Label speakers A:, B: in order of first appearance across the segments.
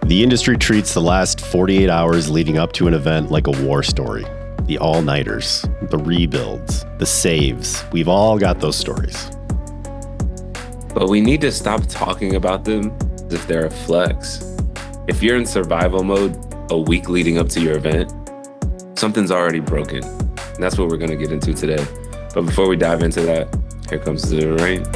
A: The industry treats the last 48 hours leading up to an event like a war story. The all-nighters, the rebuilds, the saves. We've all got those stories.
B: But we need to stop talking about them as if they're a flex. If you're in survival mode a week leading up to your event, something's already broken. And that's what we're going to get into today. But before we dive into that, here comes the rain.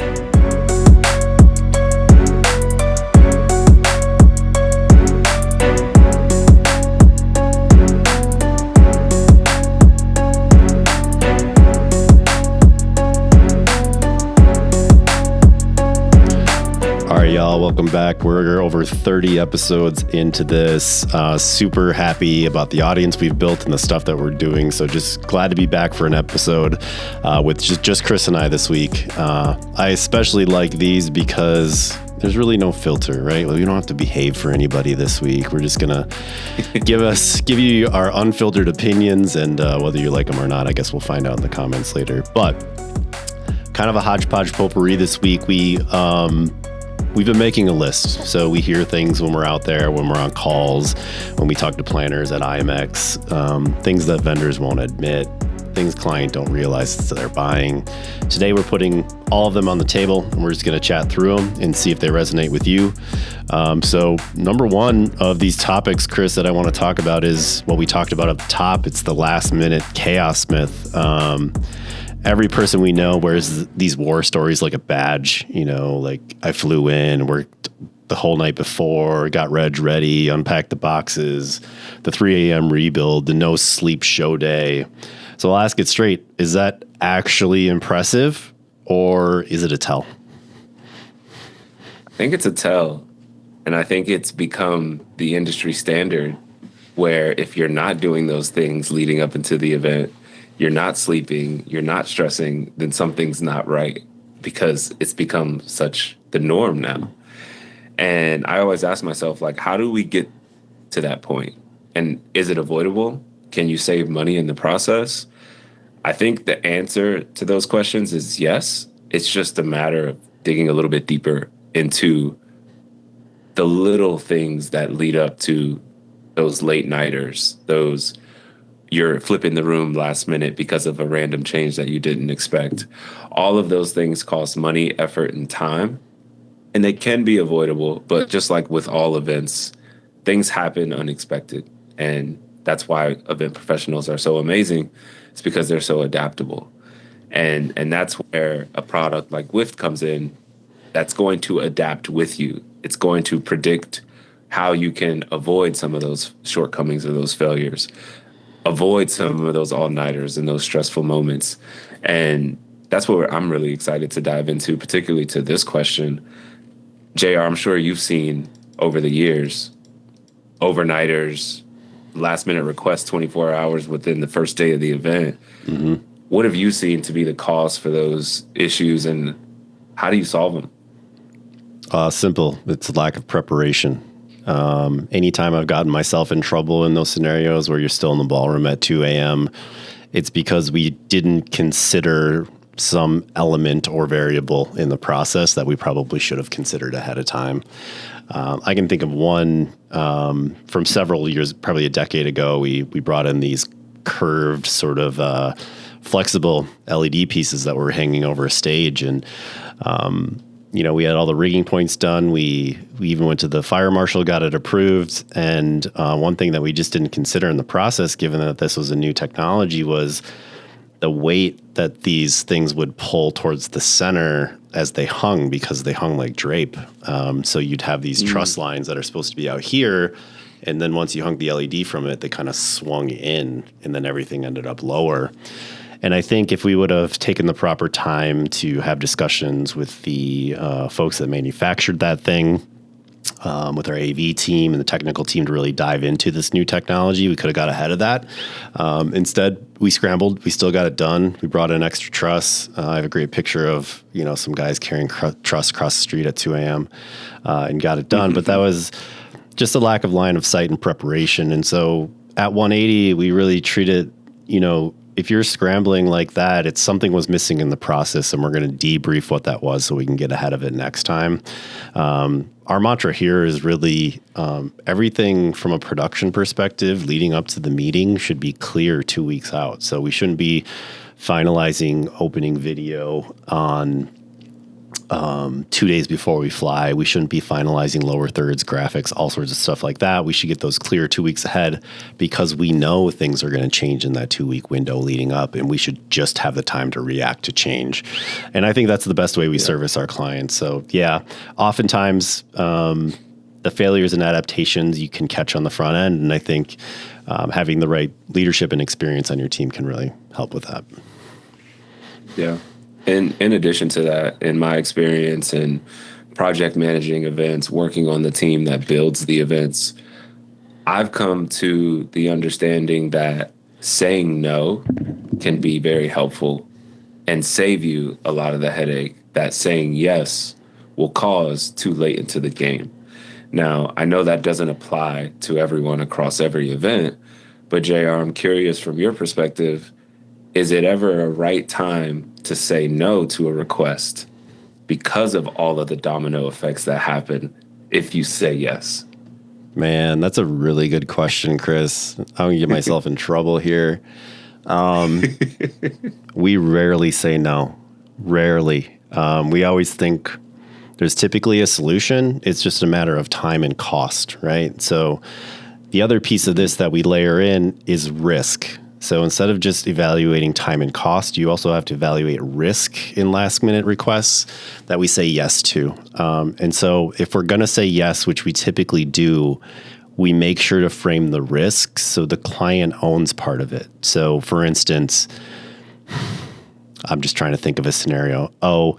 A: Y'all, welcome back. We're over 30 episodes into this. Super happy about the audience we've built and the stuff that we're doing. So just glad to be back for an episode with just Kris and I this week. I especially like these because there's really no filter, right? We don't have to behave for anybody this week. We're just gonna give you our unfiltered opinions, and whether you like them or not, I guess we'll find out in the comments later. But kind of a hodgepodge potpourri this week. We've been making a list, so we hear things when we're out there, when we're on calls, when we talk to planners at IMX, things that vendors won't admit, things clients don't realize that they're buying. Today, we're putting all of them on the table, and we're just going to chat through them and see if they resonate with you. So number one of these topics, Kris, that I want to talk about is what we talked about at the top. It's the last-minute chaos myth. Every person we know wears these war stories like a badge, like I flew in, worked the whole night before, got reg ready, unpacked the boxes, the 3 a.m. rebuild, the no sleep show day. So I'll ask it straight. Is that actually impressive, or is it a tell?
B: I think it's a tell. And I think it's become the industry standard where if you're not doing those things leading up into the event, you're not sleeping, you're not stressing, then something's not right, because it's become such the norm now. And I always ask myself, how do we get to that point? And is it avoidable? Can you save money in the process? I think the answer to those questions is yes. It's just a matter of digging a little bit deeper into the little things that lead up to those late nighters, those you're flipping the room last minute because of a random change that you didn't expect. All of those things cost money, effort, and time, and they can be avoidable. But just like with all events, things happen unexpected. And that's why event professionals are so amazing. It's because they're so adaptable. And that's where a product like Wift comes in that's going to adapt with you. It's going to predict how you can avoid some of those shortcomings or those failures. Avoid some of those all-nighters and those stressful moments. And that's what I'm really excited to dive into, particularly to this question. JR, I'm sure you've seen over the years, overnighters, last-minute requests 24 hours within the first day of the event. Mm-hmm. What have you seen to be the cause for those issues, and how do you solve them?
A: Simple. It's a lack of preparation. Anytime I've gotten myself in trouble in those scenarios where you're still in the ballroom at 2 a.m., it's because we didn't consider some element or variable in the process that we probably should have considered ahead of time. I can think of one from several years, probably a decade ago. We brought in these curved sort of flexible LED pieces that were hanging over a stage, and we had all the rigging points done. We even went to the fire marshal, got it approved. And one thing that we just didn't consider in the process, given that this was a new technology, was the weight that these things would pull towards the center as they hung, because they hung like drape. So you'd have these truss lines that are supposed to be out here. And then once you hung the LED from it, they kind of swung in, and then everything ended up lower. And I think if we would have taken the proper time to have discussions with the folks that manufactured that thing, with our AV team and the technical team to really dive into this new technology, we could have got ahead of that. Instead, we scrambled. We still got it done. We brought in extra truss. I have a great picture of some guys carrying truss across the street at 2 a.m. And got it done. But that was just a lack of line of sight and preparation. And so at 180, we really treated if you're scrambling like that, it's something was missing in the process, and we're going to debrief what that was so we can get ahead of it next time. Our mantra here is really everything from a production perspective leading up to the meeting should be clear 2 weeks out. So we shouldn't be finalizing opening video on 2 days before we fly. We shouldn't be finalizing lower thirds, graphics, all sorts of stuff like that. We should get those clear 2 weeks ahead because we know things are going to change in that 2 week window leading up, and we should just have the time to react to change. And I think that's the best way we service our clients. So yeah, oftentimes the failures and adaptations you can catch on the front end. And I think having the right leadership and experience on your team can really help with that.
B: Yeah. And in addition to that, in my experience in project managing events, working on the team that builds the events, I've come to the understanding that saying no can be very helpful and save you a lot of the headache that saying yes will cause too late into the game. Now, I know that doesn't apply to everyone across every event, but JR, I'm curious from your perspective, is it ever a right time to say no to a request because of all of the domino effects that happen if you say yes?
A: Man, that's a really good question, Kris. I'm going to get myself in trouble here. We rarely say no. Rarely. We always think there's typically a solution. It's just a matter of time and cost, right? So the other piece of this that we layer in is risk. So instead of just evaluating time and cost, you also have to evaluate risk in last minute requests that we say yes to. And so if we're going to say yes, which we typically do, we make sure to frame the risk so the client owns part of it. So for instance, I'm just trying to think of a scenario. Oh,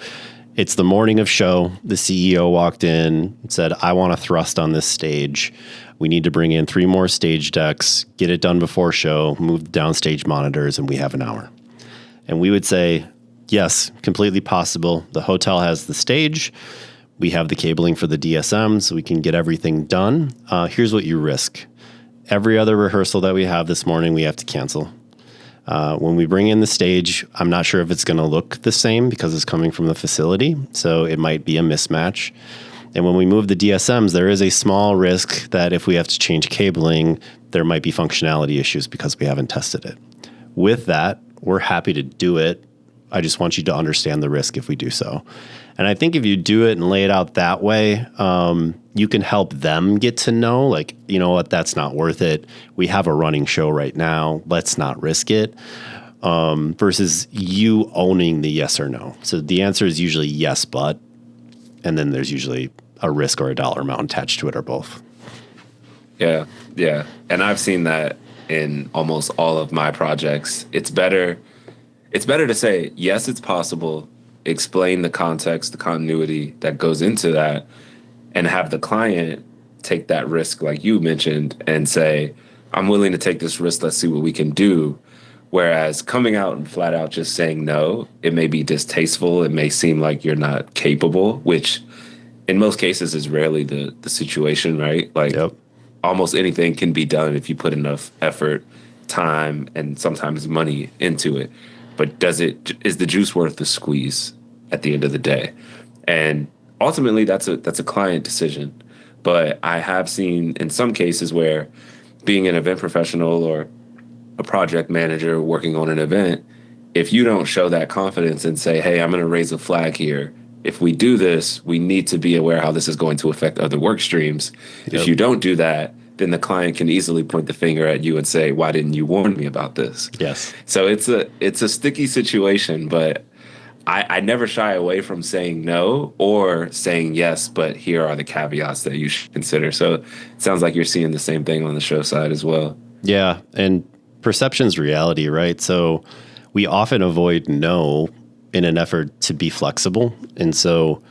A: it's the morning of show. The CEO walked in and said, I want to thrust on this stage. We need to bring in 3 more stage decks, get it done before show, move the downstage monitors, and we have an hour. And we would say, yes, completely possible. The hotel has the stage. We have the cabling for the DSM, so we can get everything done. Here's what you risk. Every other rehearsal that we have this morning, we have to cancel. When we bring in the stage, I'm not sure if it's going to look the same because it's coming from the facility, so it might be a mismatch. And when we move the DSMs, there is a small risk that if we have to change cabling, there might be functionality issues because we haven't tested it. With that, we're happy to do it. I just want you to understand the risk if we do so. And I think if you do it and lay it out that way, you can help them get to know, like, you know what, that's not worth it. We have a running show right now. Let's not risk it. Versus you owning the yes or no. So the answer is usually yes, but, and then there's usually a risk or a dollar amount attached to it or both.
B: Yeah, yeah. And I've seen that in almost all of my projects. It's better to say, yes, it's possible, explain the context, the continuity that goes into that, and have the client take that risk like you mentioned and say, I'm willing to take this risk, let's see what we can do. Whereas coming out and flat out just saying no, it may be distasteful, it may seem like you're not capable, which in most cases is rarely the situation, right? Like almost anything can be done if you put enough effort, time, and sometimes money into it. But is the juice worth the squeeze at the end of the day? And ultimately that's a client decision. But I have seen in some cases where being an event professional or a project manager working on an event, if you don't show that confidence and say, hey, I'm going to raise a flag here. If we do this, we need to be aware how this is going to affect other work streams. Yep. If you don't do that, then the client can easily point the finger at you and say, why didn't you warn me about this?
A: Yes.
B: So it's a sticky situation, but I never shy away from saying no or saying yes, but here are the caveats that you should consider. So it sounds like you're seeing the same thing on the show side as well.
A: Yeah. And perception's reality, right? So we often avoid no in an effort to be flexible. And so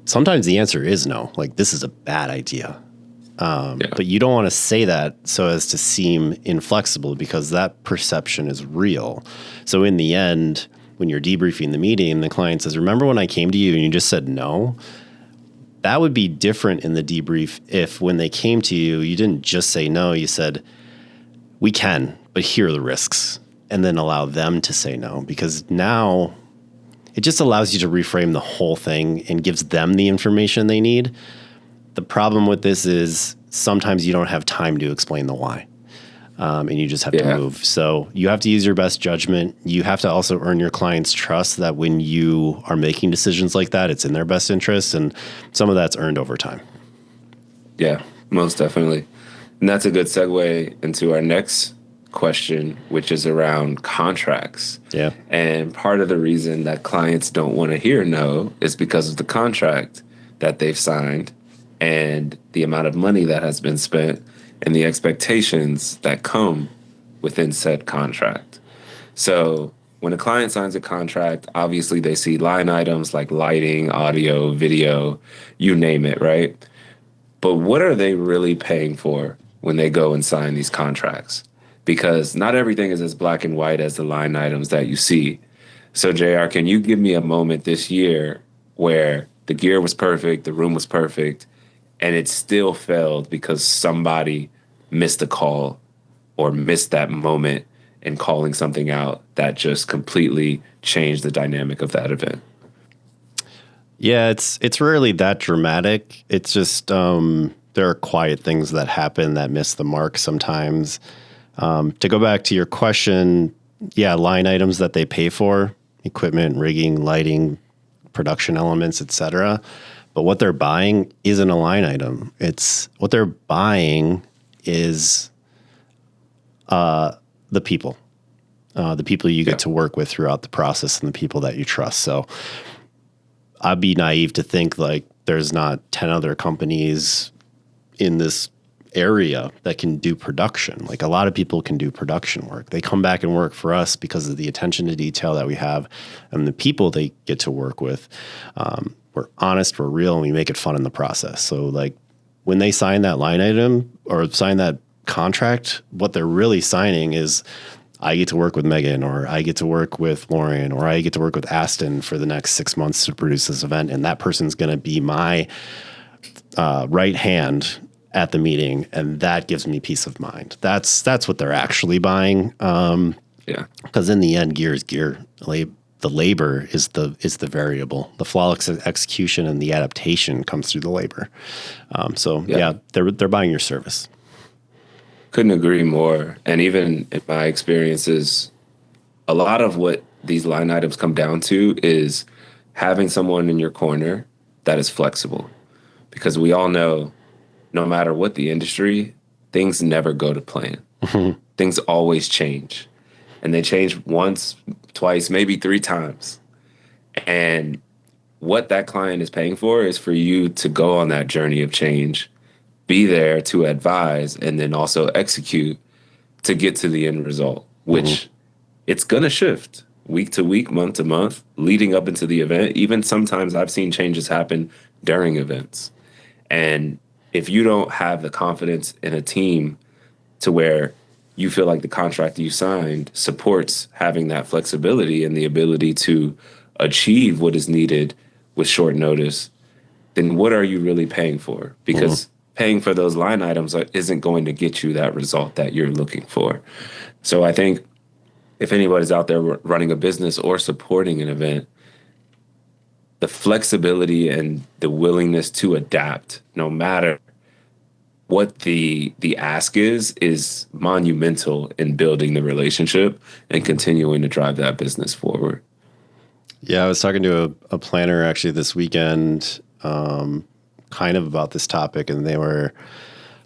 A: sometimes the answer is no, like this is a bad idea. But you don't want to say that so as to seem inflexible because that perception is real. So in the end, when you're debriefing the meeting, the client says, remember when I came to you and you just said no? That would be different in the debrief if when they came to you, you didn't just say no, you said, we can, but here are the risks. and then allow them to say no, because now it just allows you to reframe the whole thing and gives them the information they need. The problem with this is sometimes you don't have time to explain the why. And you just have to move. So you have to use your best judgment. You have to also earn your client's trust that when you are making decisions like that, it's in their best interest. And some of that's earned over time.
B: Yeah, most definitely. And that's a good segue into our next question, which is around contracts.
A: Yeah.
B: And part of the reason that clients don't want to hear no is because of the contract that they've signed and the amount of money that has been spent and the expectations that come within said contract. So when a client signs a contract, obviously they see line items like lighting, audio, video, you name it, right? But what are they really paying for when they go and sign these contracts? Because not everything is as black and white as the line items that you see. So JR, can you give me a moment this year where the gear was perfect, the room was perfect, and it still failed because somebody missed a call or missed that moment in calling something out that just completely changed the dynamic of that event?
A: Yeah, it's rarely that dramatic. It's just there are quiet things that happen that miss the mark sometimes. To go back to your question, yeah, line items that they pay for, equipment, rigging, lighting, production elements, etc. But what they're buying isn't a line item. It's what they're buying is the people you get to work with throughout the process and the people that you trust. So I'd be naive to think like there's not 10 other companies in this area that can do production. Like a lot of people can do production work. They come back and work for us because of the attention to detail that we have and the people they get to work with. We're honest, we're real, and we make it fun in the process. So like when they sign that line item or sign that contract, what they're really signing is I get to work with Megan, or I get to work with Lauren, or I get to work with Aston for the next 6 months to produce this event. And that person's going to be my right hand at the meeting. And that gives me peace of mind. That's what they're actually buying. Because in the end, gear is gear. The labor is the variable. The flawless execution and the adaptation comes through the labor. They're buying your service.
B: Couldn't agree more. And even in my experiences, a lot of what these line items come down to is having someone in your corner that is flexible. Because we all know, no matter what the industry, things never go to plan. Things always change. And they change once, twice, maybe 3 times. And what that client is paying for is for you to go on that journey of change, be there to advise, and then also execute to get to the end result, which it's going to shift week to week, month to month, leading up into the event. Even sometimes I've seen changes happen during events. And if you don't have the confidence in a team to where you feel like the contract you signed supports having that flexibility and the ability to achieve what is needed with short notice, then what are you really paying for? Because paying for those line items isn't going to get you that result that you're looking for. So I think if anybody's out there running a business or supporting an event, the flexibility and the willingness to adapt, no matter what the ask is monumental in building the relationship and continuing to drive that business forward.
A: Yeah, I was talking to a planner actually this weekend, kind of about this topic, and I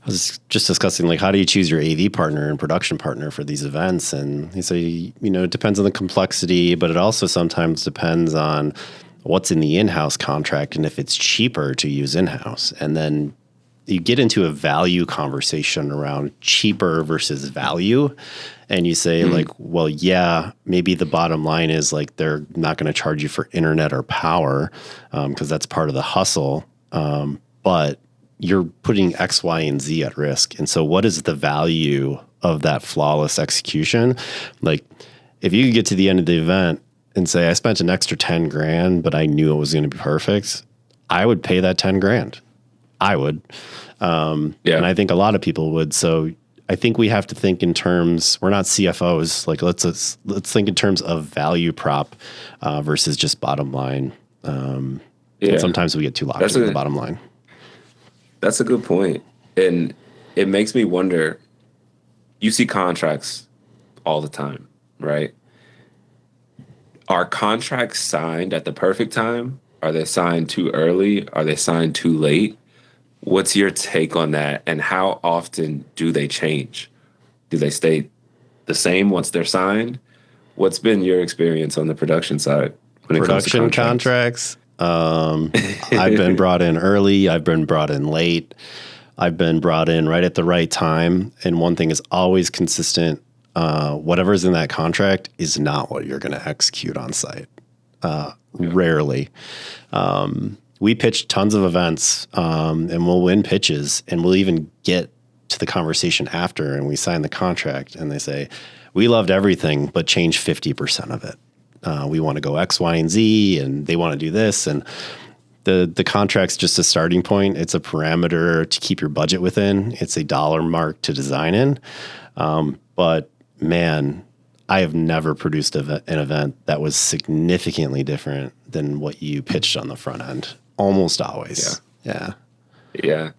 A: was just discussing like, how do you choose your AV partner and production partner for these events? And he said, it depends on the complexity, but it also sometimes depends on what's in the in-house contract and if it's cheaper to use in-house. And then you get into a value conversation around cheaper versus value. And you say like, well, yeah, maybe the bottom line is like, they're not going to charge you for internet or power because that's part of the hustle. But you're putting X, Y, and Z at risk. And so what is the value of that flawless execution? Like if you could get to the end of the event and say, I spent an extra 10 grand, but I knew it was going to be perfect, I would pay that 10 grand. I would. And I think a lot of people would. So I think we have to think in terms, we're not CFOs. Like let's think in terms of value prop versus just bottom line. And sometimes we get too locked into the bottom line.
B: That's a good point. And it makes me wonder, you see contracts all the time, right? Are contracts signed at the perfect time? Are they signed too early? Are they signed too late? What's your take on that? And how often do they change? Do they stay the same once they're signed? What's been your experience on the production side when it comes to
A: contracts? I've been brought in early. I've been brought in late. I've been brought in right at the right time. And one thing is always consistent. Whatever's in that contract is not what you're going to execute on site. Rarely. We pitch tons of events, and we'll win pitches, and we'll even get to the conversation after, and we sign the contract, and they say, we loved everything, but change 50% of it. We want to go X, Y, and Z, and they want to do this. And the contract's just a starting point. It's a parameter to keep your budget within. It's a dollar mark to design in. But man, I have never produced an event that was significantly different than what you pitched on the front end. Almost always. Yeah.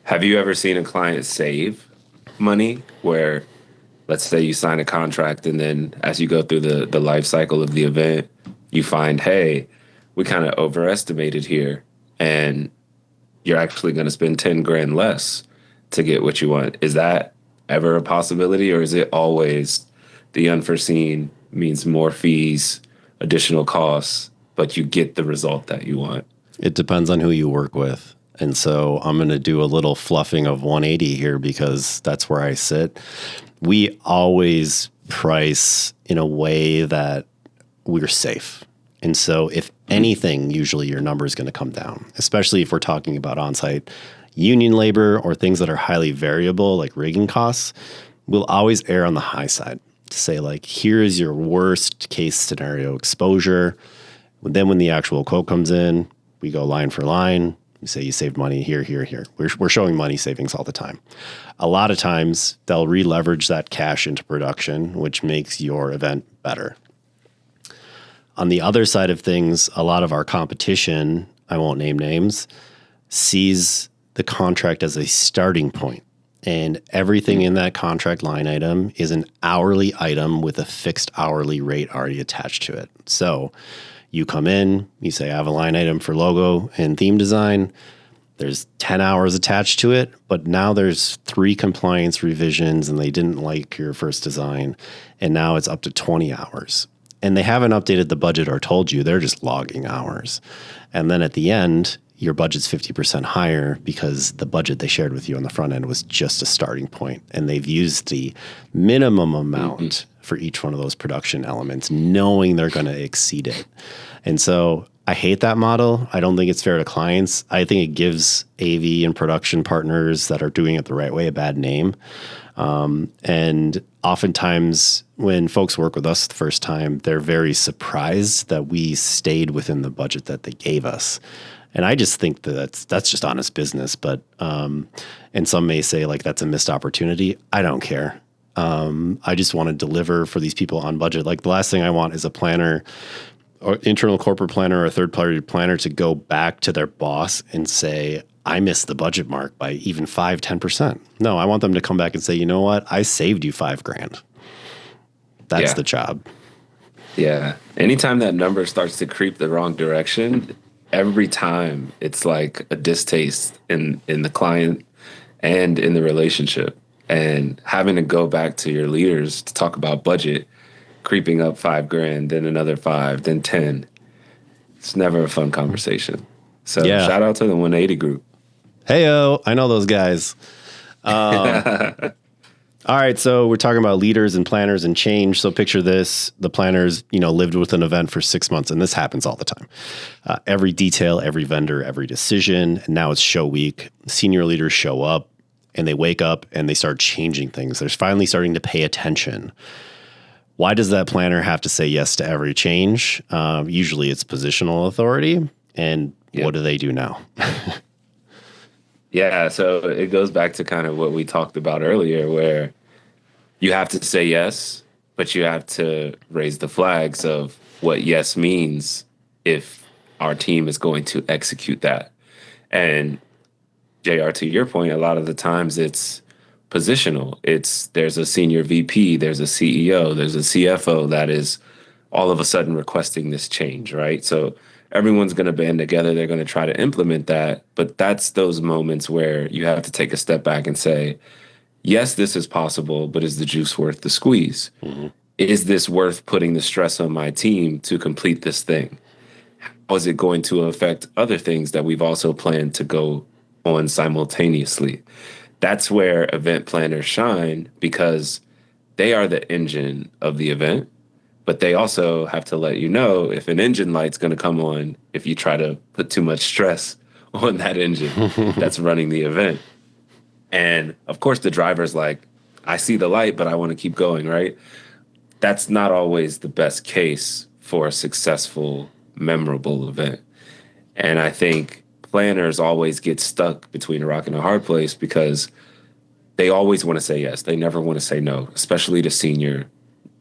B: Have you ever seen a client save money where, let's say you sign a contract and then as you go through the life cycle of the event, you find, hey, we kind of overestimated here and you're actually going to spend 10 grand less to get what you want. Is that ever a possibility, or is it always the unforeseen means more fees, additional costs, but you get the result that you want?
A: It depends on who you work with. And so I'm going to do a little fluffing of 180 here because that's where I sit. We always price in a way that we're safe. And so if anything, usually your number is going to come down, especially if we're talking about on-site union labor or things that are highly variable, like rigging costs. We'll always err on the high side to say, like, here is your worst case scenario exposure. Then when the actual quote comes in, we go line for line. You say you saved money here, here, here. We're showing money savings all the time. A lot of times they'll re-leverage that cash into production, which makes your event better. On the other side of things, a lot of our competition, I won't name names, sees the contract as a starting point. And everything in that contract line item is an hourly item with a fixed hourly rate already attached to it. So you come in, you say, I have a line item for logo and theme design. There's 10 hours attached to it, but now there's 3 compliance revisions and they didn't like your first design. And now it's up to 20 hours. And they haven't updated the budget or told you, they're just logging hours. And then at the end, your budget's 50% higher because the budget they shared with you on the front end was just a starting point. And they've used the minimum amount for each one of those production elements, knowing they're going to exceed it. And so I hate that model. I don't think it's fair to clients. I think it gives AV and production partners that are doing it the right way a bad name. And oftentimes when folks work with us the first time, they're very surprised that we stayed within the budget that they gave us. And I just think that that's just honest business. But and some may say, like, that's a missed opportunity. I don't care. I just want to deliver for these people on budget. Like, the last thing I want is a planner or internal corporate planner or a third-party planner to go back to their boss and say, I missed the budget mark by even 5-10%. No, I want them to come back and say, you know what? I saved you $5,000. That's the job.
B: Yeah. Anytime that number starts to creep the wrong direction, every time it's like a distaste in the client and in the relationship. And having to go back to your leaders to talk about budget, creeping up $5,000, then another 5, then 10. It's never a fun conversation. So shout out to the 180 group.
A: Heyo, I know those guys. All right, so we're talking about leaders and planners and change. So picture this: the planners, lived with an event for 6 months, and this happens all the time. Every detail, every vendor, every decision, and now it's show week. Senior leaders show up, and they wake up and they start changing things. They're finally starting to pay attention. Why does that planner have to say yes to every change? Usually it's positional authority. And what do they do now?
B: Yeah, so it goes back to kind of what we talked about earlier, where you have to say yes, but you have to raise the flags of what yes means if our team is going to execute that. And JR, to your point, a lot of the times it's positional. It's there's a senior VP, there's a CEO, there's a CFO that is all of a sudden requesting this change, right? So everyone's going to band together. They're going to try to implement that. But that's those moments where you have to take a step back and say, yes, this is possible, but is the juice worth the squeeze?
A: Hmm.
B: Is this worth putting the stress on my team to complete this thing? How is it going to affect other things that we've also planned to go on simultaneously? That's where event planners shine because they are the engine of the event, but they also have to let you know if an engine light's going to come on if you try to put too much stress on that engine that's running the event. And of course, the driver's like, I see the light, but I want to keep going, right? That's not always the best case for a successful, memorable event. And I think planners always get stuck between a rock and a hard place because they always want to say yes. They never want to say no, especially to senior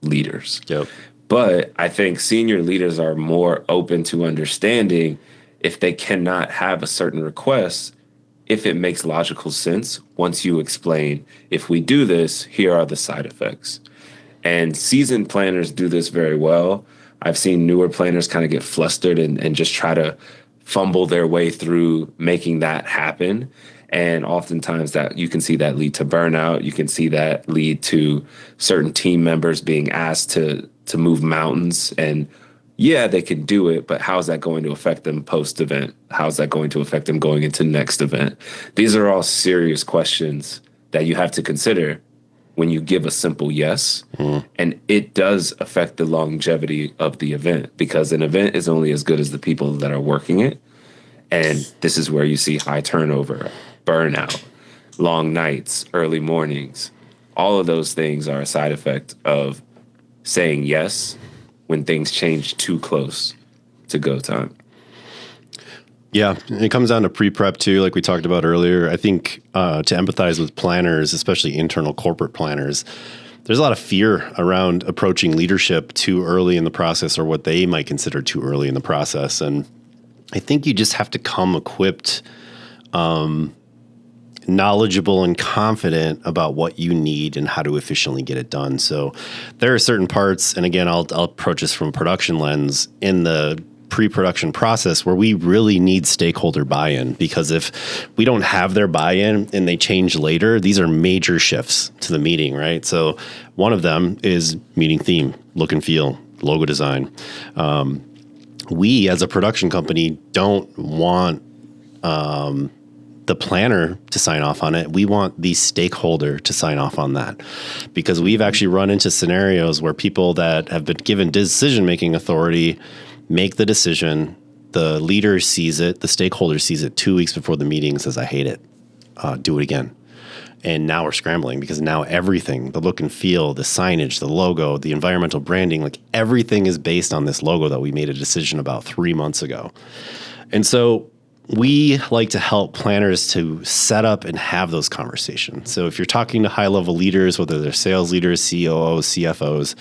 B: leaders.
A: Yep.
B: But I think senior leaders are more open to understanding if they cannot have a certain request, if it makes logical sense once you explain, if we do this, here are the side effects. And seasoned planners do this very well. I've seen newer planners kind of get flustered and just try to fumble their way through making that happen. And oftentimes that you can see that lead to burnout. You can see that lead to certain team members being asked to move mountains. And yeah, they can do it, but how's that going to affect them post event? How's that going to affect them going into next event? These are all serious questions that you have to consider when you give a simple yes. And it does affect the longevity of the event because an event is only as good as the people that are working it. And this is where you see high turnover, burnout, long nights, early mornings. All of those things are a side effect of saying yes when things change too close to go time.
A: Yeah, and it comes down to pre-prep too, like we talked about earlier. I think to empathize with planners, especially internal corporate planners, there's a lot of fear around approaching leadership too early in the process or what they might consider too early in the process. And I think you just have to come equipped, knowledgeable and confident about what you need and how to efficiently get it done. So there are certain parts, and again, I'll approach this from a production lens in the pre-production process where we really need stakeholder buy-in, because if we don't have their buy-in and they change later, these are major shifts to the meeting, right? So one of them is meeting theme, look and feel, logo design. We as a production company don't want the planner to sign off on it. We want the stakeholder to sign off on that, because we've actually run into scenarios where people that have been given decision-making authority make the decision, the leader sees it, the stakeholder sees it 2 weeks before the meeting and says, I hate it, do it again. And now we're scrambling because now everything, the look and feel, the signage, the logo, the environmental branding, like everything is based on this logo that we made a decision about 3 months ago. And so we like to help planners to set up and have those conversations. So if you're talking to high-level leaders, whether they're sales leaders, COOs, CFOs,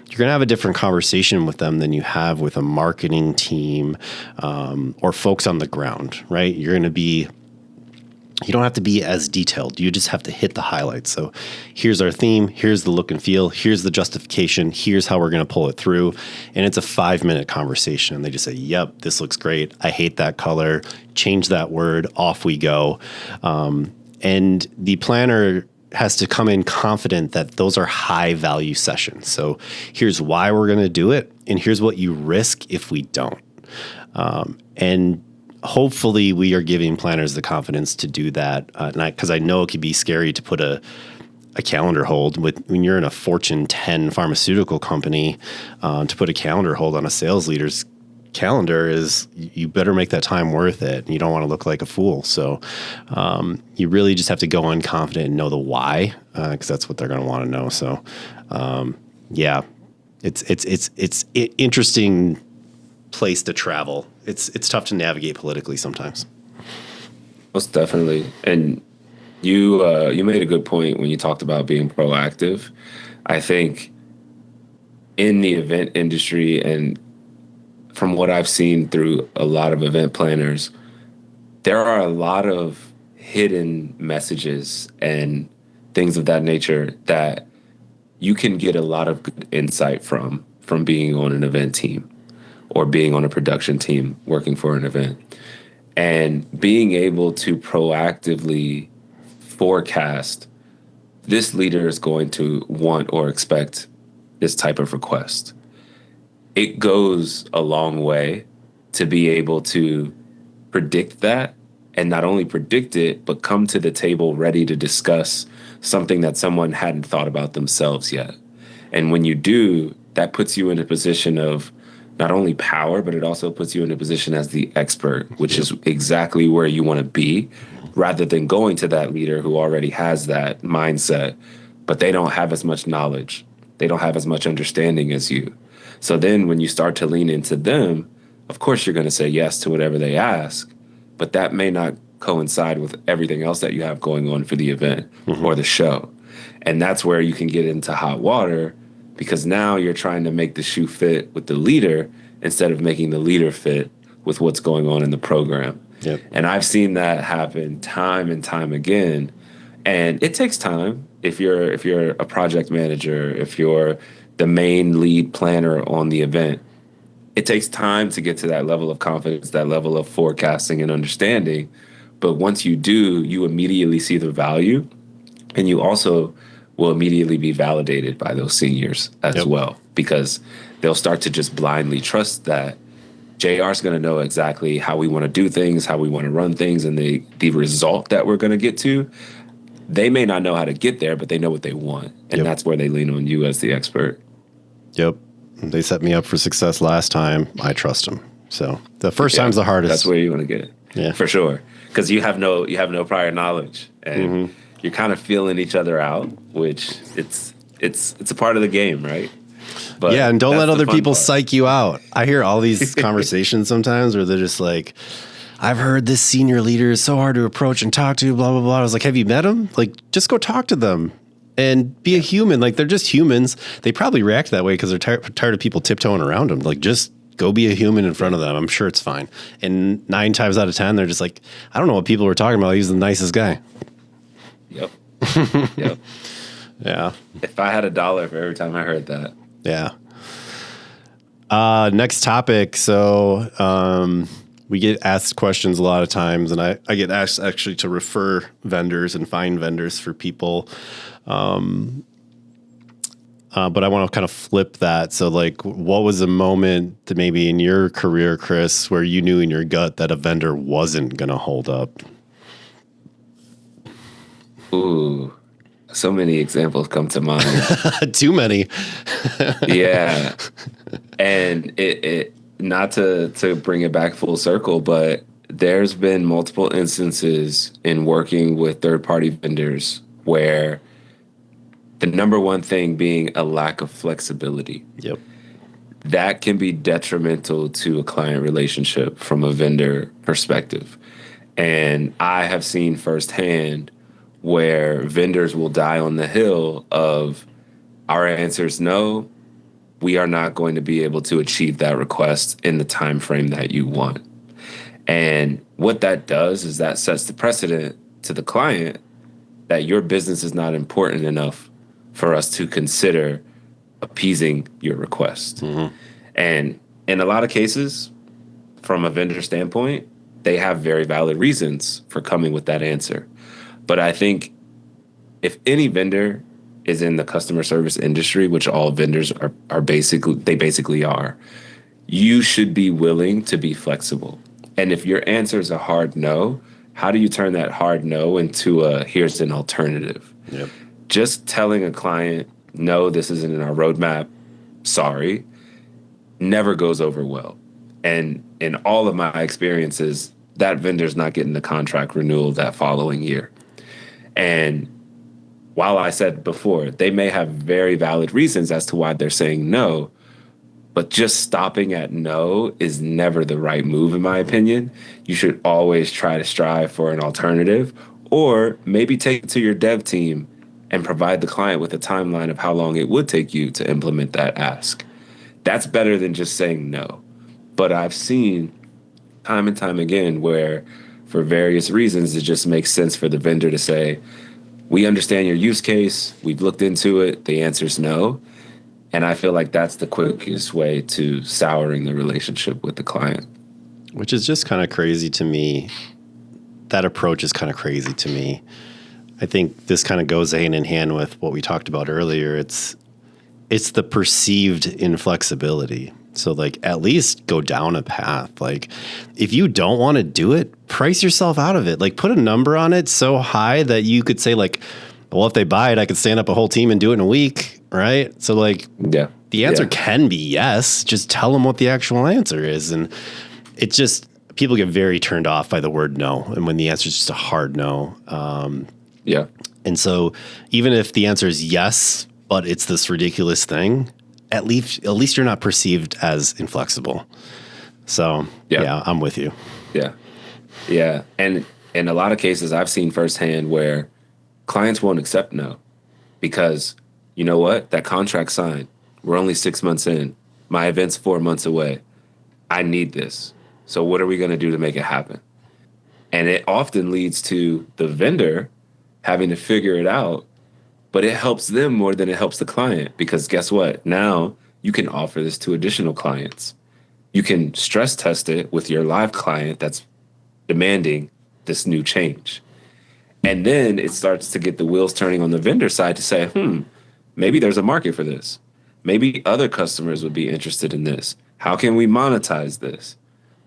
A: you're going to have a different conversation with them than you have with a marketing team or folks on the ground, right? You don't have to be as detailed. You just have to hit the highlights. So here's our theme. Here's the look and feel. Here's the justification. Here's how we're going to pull it through. And it's a 5-minute conversation. They just say, yep, this looks great. I hate that color. Change that word. Off we go. And the planner has to come in confident that those are high value sessions. So here's why we're going to do it. And here's what you risk if we don't. And hopefully we are giving planners the confidence to do that. Because I know it can be scary to put a calendar hold when you're in a Fortune 10 pharmaceutical company, to put a calendar hold on a sales leader's calendar is, you better make that time worth it. You don't want to look like a fool. So you really just have to go in confident and know the why, because that's what they're going to want to know. So yeah, it's interesting place to travel. It's tough to navigate politically sometimes.
B: Most definitely. And you made a good point when you talked about being proactive. I think in the event industry and from what I've seen through a lot of event planners, there are a lot of hidden messages and things of that nature that you can get a lot of good insight from being on an event team or being on a production team working for an event. And being able to proactively forecast this leader is going to want or expect this type of request. It goes a long way to be able to predict that, and not only predict it, but come to the table ready to discuss something that someone hadn't thought about themselves yet. And when you do, that puts you in a position of not only power, but it also puts you in a position as the expert, which is exactly where you want to be, rather than going to that leader who already has that mindset, but they don't have as much knowledge. They don't have as much understanding as you. So then when you start to lean into them, of course, you're going to say yes to whatever they ask, but that may not coincide with everything else that you have going on for the event or the show. And that's where you can get into hot water, because now you're trying to make the shoe fit with the leader instead of making the leader fit with what's going on in the program.
A: Yep.
B: And I've seen that happen time and time again. And it takes time. If you're a project manager, if you're the main lead planner on the event, it takes time to get to that level of confidence, that level of forecasting and understanding. But once you do, you immediately see the value, and you also will immediately be validated by those seniors as well, because they'll start to just blindly trust that JR is going to know exactly how we want to do things, how we want to run things, and the result that we're going to get to. They may not know how to get there, but they know what they want. And that's where they lean on you as the expert.
A: Yep. They set me up for success last time. I trust them. So the first time's the hardest.
B: That's where you want to get. Yeah, for sure. Because you have no prior knowledge, and you're kind of feeling each other out, which it's a part of the game, right? But
A: yeah, and don't let other people psych you out. I hear all these conversations sometimes where they're just like, I've heard this senior leader is so hard to approach and talk to, blah, blah, blah. I was like, have you met them? Like, just go talk to them and be a human. Like, they're just humans. They probably react that way because they're tired of people tiptoeing around them. Like, just go be a human in front of them. I'm sure it's fine. And 9 times out of 10, they're just like, I don't know what people were talking about. He's the nicest guy.
B: Yep. Yep.
A: Yeah.
B: If I had $1 for every time I heard that.
A: Yeah. Next topic. So, we get asked questions a lot of times, and I get asked actually to refer vendors and find vendors for people. But I want to kind of flip that. So, like, what was a moment that maybe in your career, Kris, where you knew in your gut that a vendor wasn't going to hold up?
B: Ooh, so many examples come to mind.
A: Too many.
B: Yeah. And it not to bring it back full circle, but there's been multiple instances in working with third-party vendors where the number one thing being a lack of flexibility.
A: Yep.
B: That can be detrimental to a client relationship from a vendor perspective. And I have seen firsthand where vendors will die on the hill of our answer is no, we are not going to be able to achieve that request in the time frame that you want. And what that does is that sets the precedent to the client that your business is not important enough for us to consider appeasing your request. And in a lot of cases, from a vendor standpoint, they have very valid reasons for coming with that answer. But I think if any vendor is in the customer service industry, which all vendors are basically are, you should be willing to be flexible. And if your answer is a hard no, how do you turn that hard no into a here's an alternative?
A: Yep.
B: Just telling a client, no, this isn't in our roadmap, sorry, never goes over well. And in all of my experiences, that vendor's not getting the contract renewal that following year. And while I said before, they may have very valid reasons as to why they're saying no, But just stopping at no is never the right move, in my opinion. You should always try to strive for an alternative, or maybe take it to your dev team and provide the client with a timeline of how long it would take you to implement that ask. That's better than just saying no. But I've seen time and time again where, for various reasons, it just makes sense for the vendor to say, we understand your use case, we've looked into it, the answer is no. And I feel like that's the quickest way to souring the relationship with the client.
A: Which is just kind of crazy to me. That approach is kind of crazy to me. I think this kind of goes hand in hand with what we talked about earlier. It's the perceived inflexibility. So like, at least go down a path. Like, if you don't want to do it, price yourself out of it. Like, put a number on it so high that you could say like, well, if they buy it, I could stand up a whole team and do it in a week. Right. So like,
B: yeah,
A: the answer can be yes. Just tell them what the actual answer is. And it's just, people get very turned off by the word no. And when the answer is just a hard no.
B: Yeah.
A: And so even if the answer is yes, but it's this ridiculous thing, at least you're not perceived as inflexible. So yeah, I'm with you.
B: Yeah. Yeah. And in a lot of cases I've seen firsthand where clients won't accept no because, you know what, that contract signed. We're only 6 months in. My event's 4 months away. I need this. So what are we going to do to make it happen? And it often leads to the vendor having to figure it out, but it helps them more than it helps the client, because guess what? Now you can offer this to additional clients. You can stress test it with your live client that's demanding this new change. And then it starts to get the wheels turning on the vendor side to say, maybe there's a market for this. Maybe other customers would be interested in this. How can we monetize this?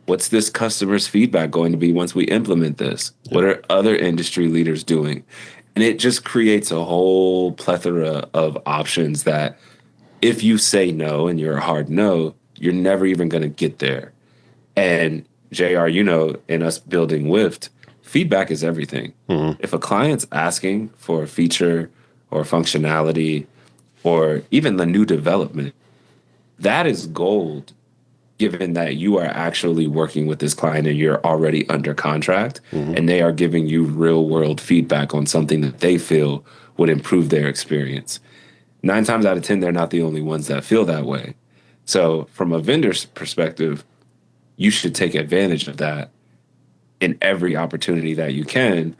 B: What's this customer's feedback going to be once we implement this? What are other industry leaders doing? And it just creates a whole plethora of options that if you say no and you're a hard no, you're never even going to get there. And JR, you know, in us building Wift, feedback is everything. Mm-hmm. If a client's asking for a feature or functionality or even the new development, that is gold, given that you are actually working with this client and you're already under contract, and they are giving you real world feedback on something that they feel would improve their experience. 9 times out of 10, they're not the only ones that feel that way. So from a vendor's perspective, you should take advantage of that in every opportunity that you can,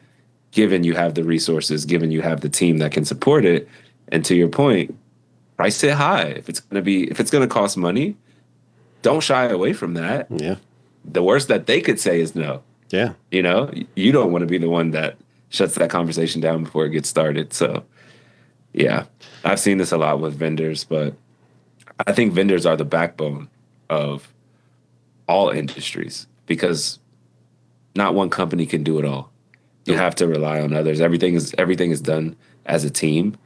B: given you have the resources, given you have the team that can support it. And to your point, price it high. If it's going to cost money, don't shy away from that.
A: Yeah.
B: The worst that they could say is no.
A: Yeah.
B: You know, you don't want to be the one that shuts that conversation down before it gets started. So, yeah, I've seen this a lot with vendors, but I think vendors are the backbone of all industries because not one company can do it all. You have to rely on others. Everything is done as a team.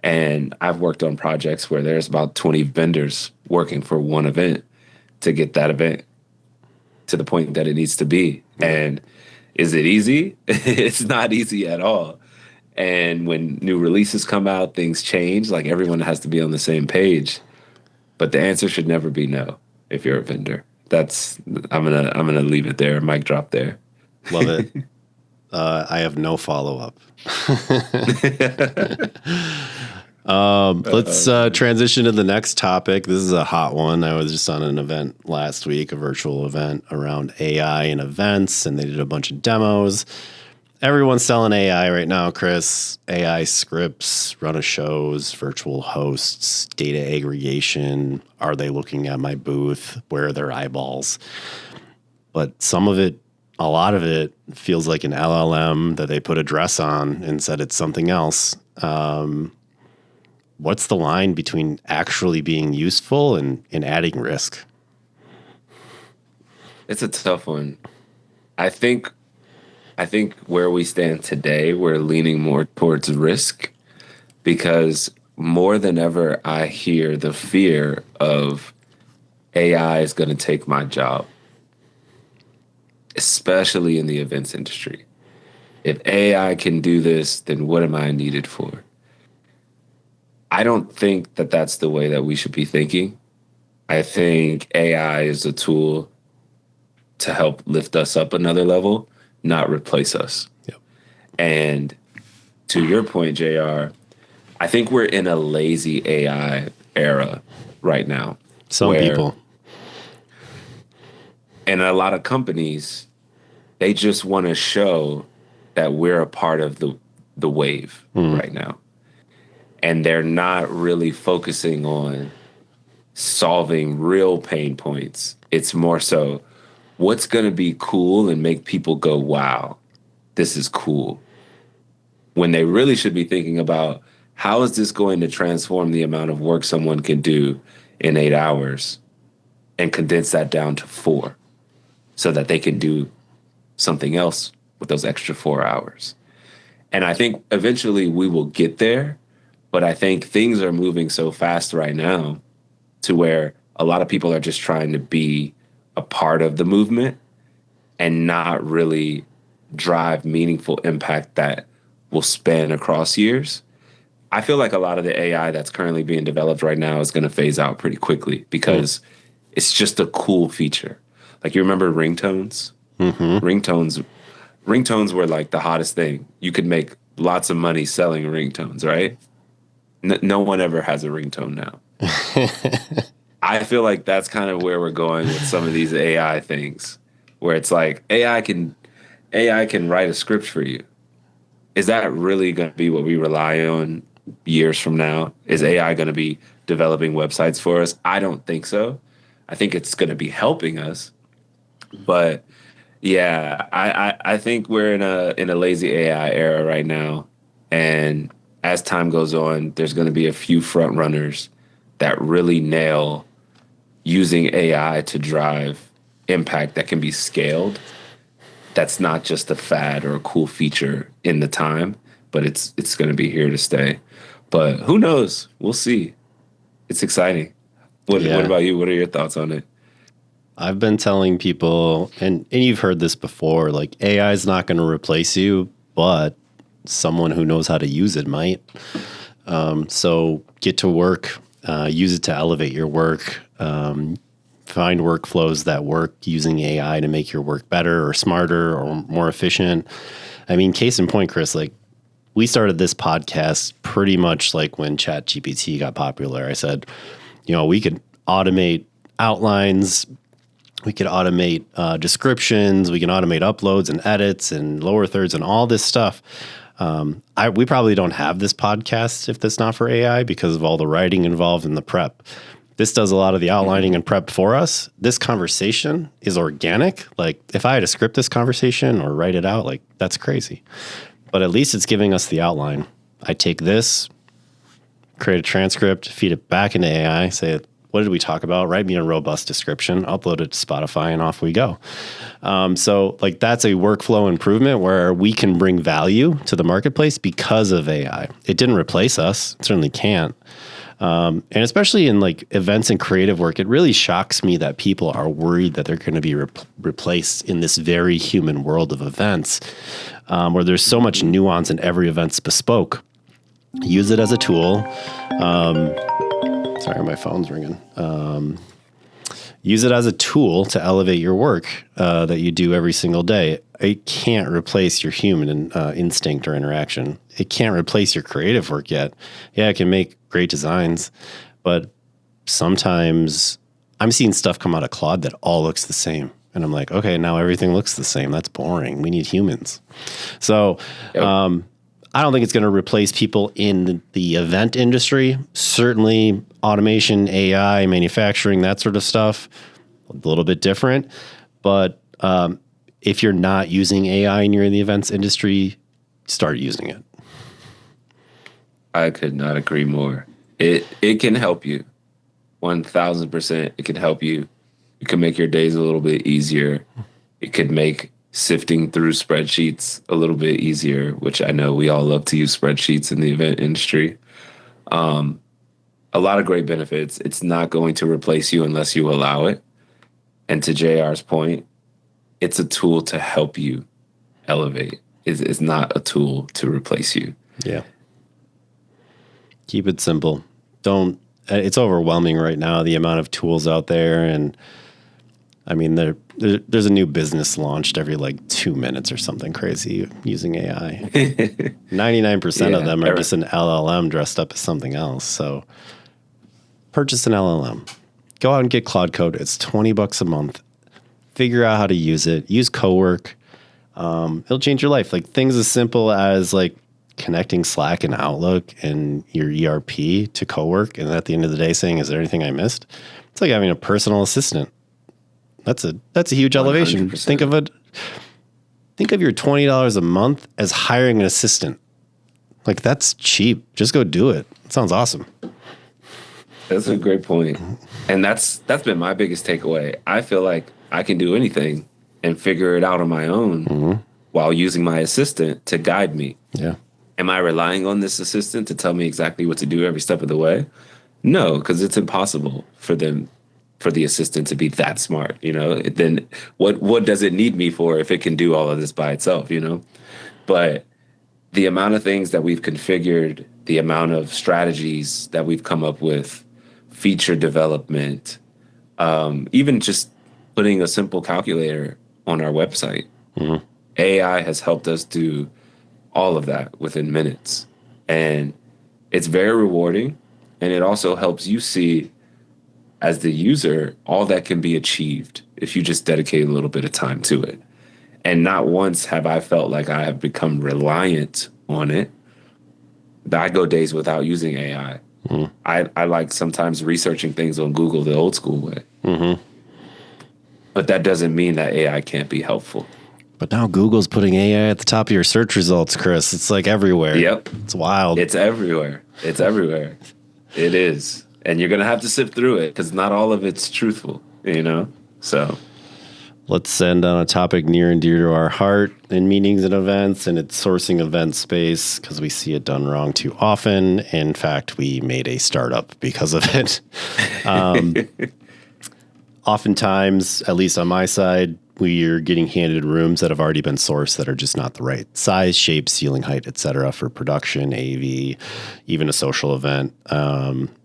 B: And I've worked on projects where there's about 20 vendors working for one event to get that event to the point that it needs to be. And is it easy? It's not easy at all. And when new releases come out, things change. Like, everyone has to be on the same page. But the answer should never be no if you're a vendor. I'm gonna leave it there. Mic drop there.
A: Love it. I have no follow-up. Let's transition to the next topic. This is a hot one. I was just on an event last week, a virtual event around AI and events, and they did a bunch of demos. Everyone's selling AI right now, Kris. AI scripts, run of shows, virtual hosts, data aggregation. Are they looking at my booth? Where are their eyeballs? But a lot of it feels like an LLM that they put a dress on and said it's something else. What's the line between actually being useful and adding risk?
B: It's a tough one. I think where we stand today, we're leaning more towards risk because more than ever, I hear the fear of AI is going to take my job, especially in the events industry. If AI can do this, then what am I needed for? I don't think that that's the way that we should be thinking. I think AI is a tool to help lift us up another level, not replace us.
A: Yep.
B: And to your point, JR, I think we're in a lazy AI era right now.
A: Some
B: where,
A: people.
B: and a lot of companies, they just want to show that we're a part of the wave right now. And they're not really focusing on solving real pain points. It's more so what's going to be cool and make people go, wow, this is cool. When they really should be thinking about how is this going to transform the amount of work someone can do in 8 hours and condense that down to 4 so that they can do something else with those extra 4 hours. And I think eventually we will get there, but I think things are moving so fast right now to where a lot of people are just trying to be a part of the movement and not really drive meaningful impact that will span across years. I feel like a lot of the AI that's currently being developed right now is going to phase out pretty quickly because it's just a cool feature. Like, you remember ringtones? Ringtones were like the hottest thing. You could make lots of money selling ringtones, right? No one ever has a ringtone now. I feel like that's kind of where we're going with some of these AI things, where it's like AI can write a script for you. Is that really going to be what we rely on years from now? Is AI going to be developing websites for us? I don't think so. I think it's going to be helping us. But yeah, I think we're in a lazy AI era right now. And as time goes on, there's going to be a few front runners that really nail using AI to drive impact that can be scaled. That's not just a fad or a cool feature in the time, but it's going to be here to stay. But who knows? We'll see. It's exciting. What about you? What are your thoughts on it?
A: I've been telling people, and you've heard this before, like, AI is not going to replace you, but someone who knows how to use it might. So get to work, use it to elevate your work, find workflows that work using AI to make your work better or smarter or more efficient. I mean, case in point, Kris, like, we started this podcast pretty much like when ChatGPT got popular. I said, we could automate outlines, we could automate descriptions, we can automate uploads and edits and lower thirds and all this stuff. We probably don't have this podcast if that's not for AI because of all the writing involved in the prep. This does a lot of the outlining and prep for us. This conversation is organic. Like, if I had to script this conversation or write it out, like, that's crazy. But at least it's giving us the outline. I take this, create a transcript, feed it back into AI, say, what did we talk about? Write me a robust description, upload it to Spotify, and off we go. So like, that's a workflow improvement where we can bring value to the marketplace because of AI. It didn't replace us. It certainly can't. And especially in like events and creative work, it really shocks me that people are worried that they're going to be replaced in this very human world of events, where there's so much nuance and every event's bespoke. Use it as a tool. Sorry, my phone's ringing. Use it as a tool to elevate your work that you do every single day. It can't replace your human instinct or interaction. It can't replace your creative work yet. Yeah, it can make great designs, but sometimes I'm seeing stuff come out of Claude that all looks the same. And I'm like, okay, now everything looks the same. That's boring. We need humans. So I don't think it's going to replace people in the event industry. Certainly automation, AI, manufacturing, that sort of stuff, a little bit different. But if you're not using AI and you're in the events industry, start using it.
B: I could not agree more. It can help you. 1,000%. It can help you. It can make your days a little bit easier. It could make sifting through spreadsheets a little bit easier, which I know we all love to use spreadsheets in the event industry. A lot of great benefits. It's not going to replace you unless you allow it. And to JR's point, it's a tool to help you elevate. It's not a tool to replace you.
A: Yeah. Keep it simple. Don't it's overwhelming right now, the amount of tools out there. And I mean, there's a new business launched every like 2 minutes or something crazy using AI. 99% of them are just an LLM dressed up as something else. So purchase an LLM. Go out and get Claude Code. It's $20 a month. Figure out how to use it. Use Cowork. It'll change your life. Like things as simple as like connecting Slack and Outlook and your ERP to Cowork, and at the end of the day saying, is there anything I missed? It's like having a personal assistant. That's a huge 100%. Elevation. Think of your $20 a month as hiring an assistant. Like that's cheap. Just go do it. It sounds awesome.
B: That's a great point. And that's been my biggest takeaway. I feel like I can do anything and figure it out on my own while using my assistant to guide me.
A: Yeah.
B: Am I relying on this assistant to tell me exactly what to do every step of the way? No, because it's impossible for the assistant to be that smart. Then what does it need me for if it can do all of this by itself? But the amount of things that we've configured, the amount of strategies that we've come up with, feature development, even just putting a simple calculator on our website. AI has helped us do all of that within minutes. And it's very rewarding. And it also helps you see, as the user, all that can be achieved if you just dedicate a little bit of time to it. And not once have I felt like I have become reliant on it. I go days without using AI. I like sometimes researching things on Google the old school way. But that doesn't mean that AI can't be helpful.
A: But now Google's putting AI at the top of your search results, Chris. It's like everywhere.
B: Yep.
A: It's wild.
B: It's everywhere. It's everywhere. It is. And you're going to have to sift through it because not all of it's truthful, So
A: let's end on a topic near and dear to our heart in meetings and events, and it's sourcing event space because we see it done wrong too often. In fact, we made a startup because of it. Oftentimes, at least on my side, we are getting handed rooms that have already been sourced that are just not the right size, shape, ceiling height, et cetera, for production, AV, even a social event.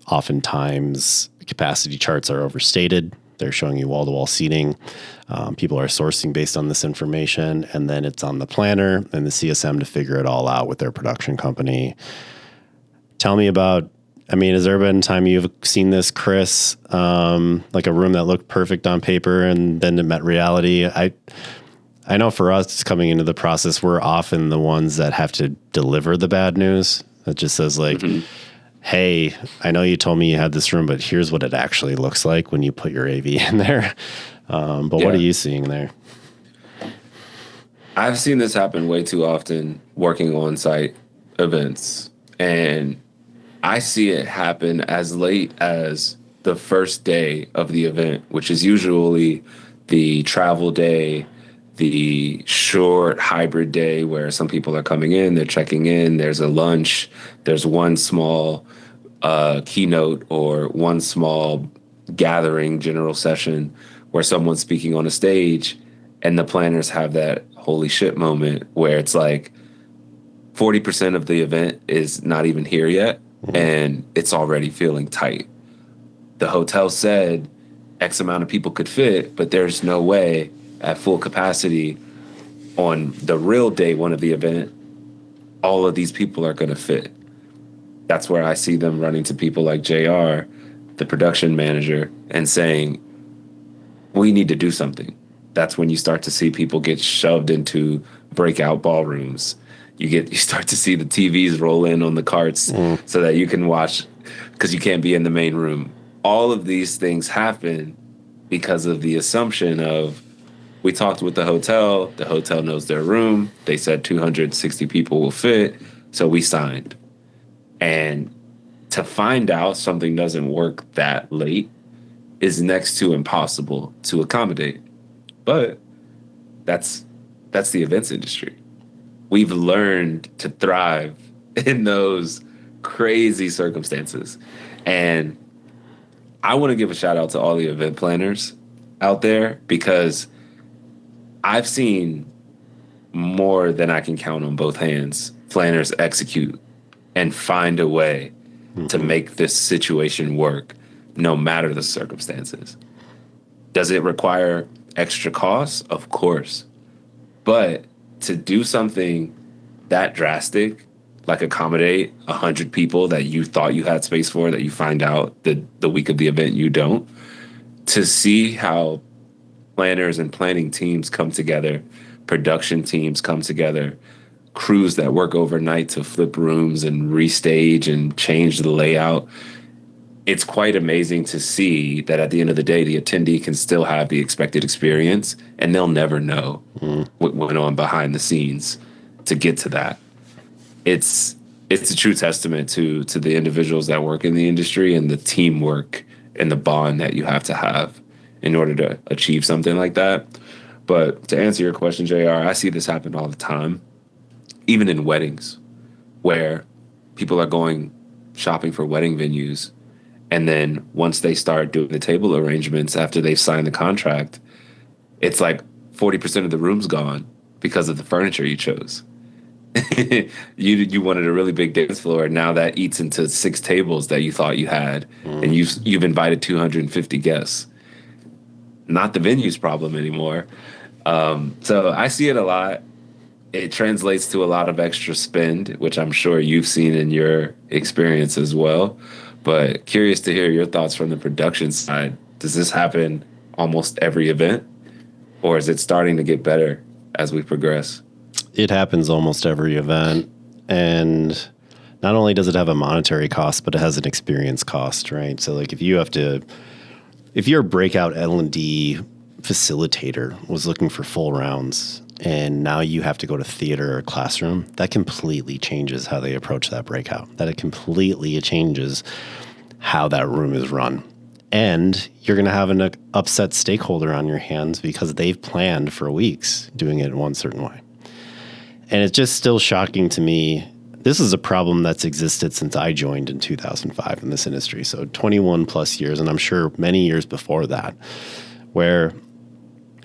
A: Oftentimes, capacity charts are overstated. They're showing you wall-to-wall seating. People are sourcing based on this information, and then it's on the planner and the CSM to figure it all out with their production company. Tell me about, has there been a time you've seen this, Chris, like a room that looked perfect on paper and then it met reality? I know for us coming into the process, we're often the ones that have to deliver the bad news. That just says like, hey, I know you told me you had this room, but here's what it actually looks like when you put your AV in there. What are you seeing there?
B: I've seen this happen way too often working on site events. And I see it happen as late as the first day of the event, which is usually the travel day, the short hybrid day where some people are coming in, they're checking in, there's a lunch, there's one small keynote or one small gathering general session where someone's speaking on a stage, and the planners have that holy shit moment where it's like 40% of the event is not even here yet, and it's already feeling tight. The hotel said X amount of people could fit, but there's no way at full capacity on the real day one of the event, all of these people are going to fit. That's where I see them running to people like JR, the production manager, and saying, we need to do something. That's when you start to see people get shoved into breakout ballrooms. You start to see the TVs roll in on the carts so that you can watch because you can't be in the main room. All of these things happen because of the assumption of, we talked with the hotel knows their room, they said 260 people will fit, so we signed. And to find out something doesn't work that late is next to impossible to accommodate. But that's the events industry. We've learned to thrive in those crazy circumstances. And I want to give a shout out to all the event planners out there, because I've seen more than I can count on both hands planners execute and find a way to make this situation work, no matter the circumstances. Does it require extra costs? Of course. But to do something that drastic, like accommodate 100 people that you thought you had space for, that you find out the week of the event you don't, to see how planners and planning teams come together, production teams come together, crews that work overnight to flip rooms and restage and change the layout. It's quite amazing to see that at the end of the day, the attendee can still have the expected experience, and they'll never know what went on behind the scenes to get to that. It's a true testament to the individuals that work in the industry and the teamwork and the bond that you have to have in order to achieve something like that. But to answer your question, JR, I see this happen all the time, even in weddings, where people are going shopping for wedding venues. And then once they start doing the table arrangements after they've signed the contract, it's like 40% of the room's gone because of the furniture you chose. You wanted a really big dance floor, and now that eats into 6 tables that you thought you had, and you've invited 250 guests. Not the venue's problem anymore. So I see it a lot. It translates to a lot of extra spend, which I'm sure you've seen in your experience as well. But curious to hear your thoughts from the production side. Does this happen almost every event, or is it starting to get better as we progress?
A: It happens almost every event. And not only does it have a monetary cost, but it has an experience cost, right? So like if you're a breakout L&D facilitator was looking for full rounds, and now you have to go to theater or classroom, that completely changes how they approach that breakout. That it completely changes how that room is run. And you're going to have an upset stakeholder on your hands because they've planned for weeks doing it in one certain way. And it's just still shocking to me. This is a problem that's existed since I joined in 2005 in this industry. So 21 plus years, and I'm sure many years before that, where